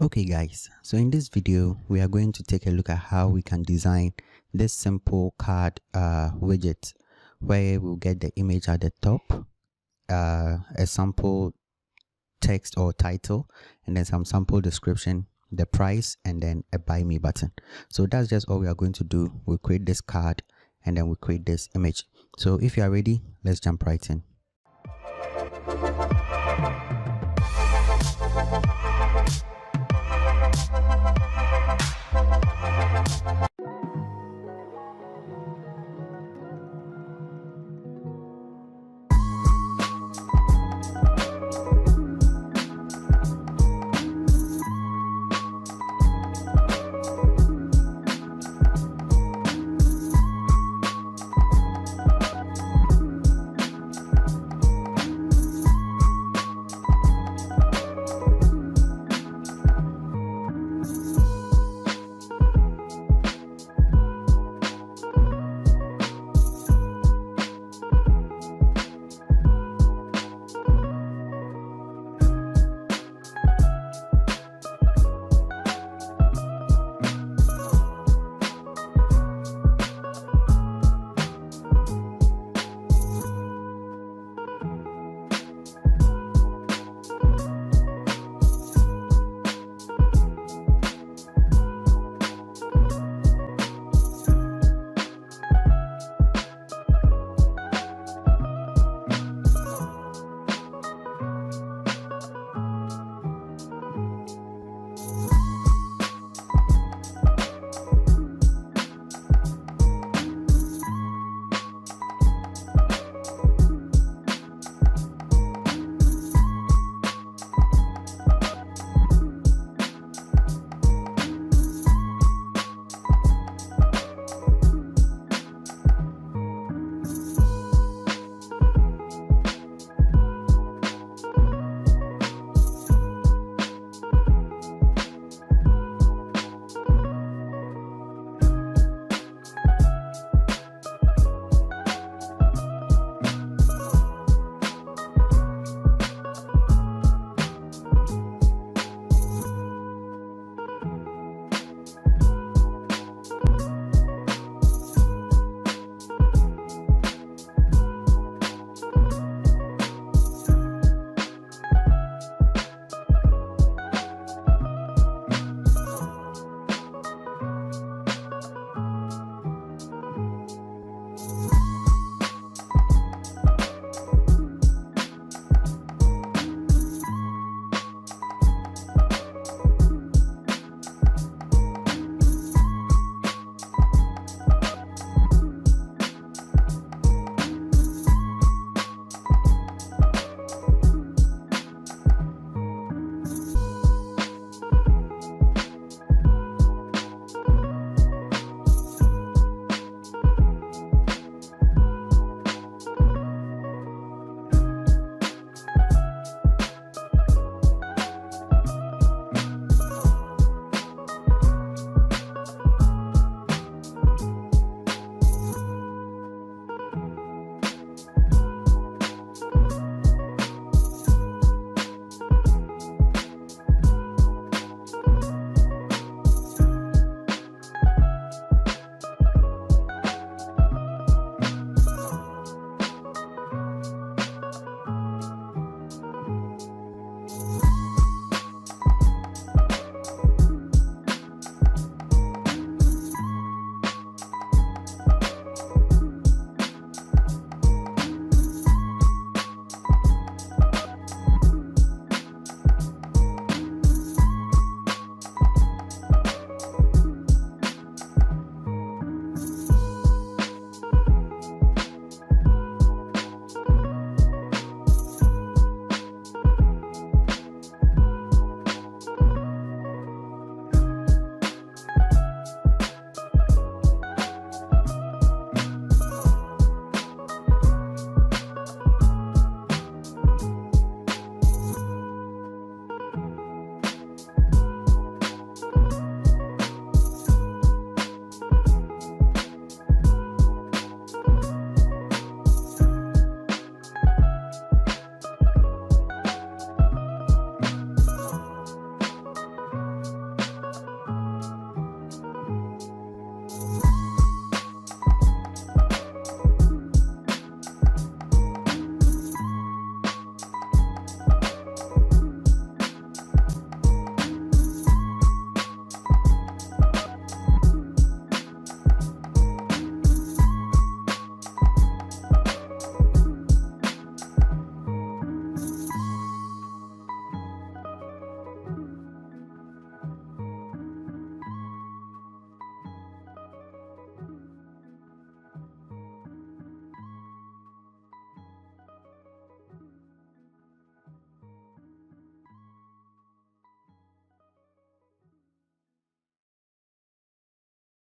Okay guys, so in this video we are going to take a look at how we can design this simple card widget where we'll get the image at the top, a sample text or title, and then some sample description, the price, and then a buy me button. So that's just all we are going to do. We'll create this card and then we'll create this image. So if you are ready, let's jump right in.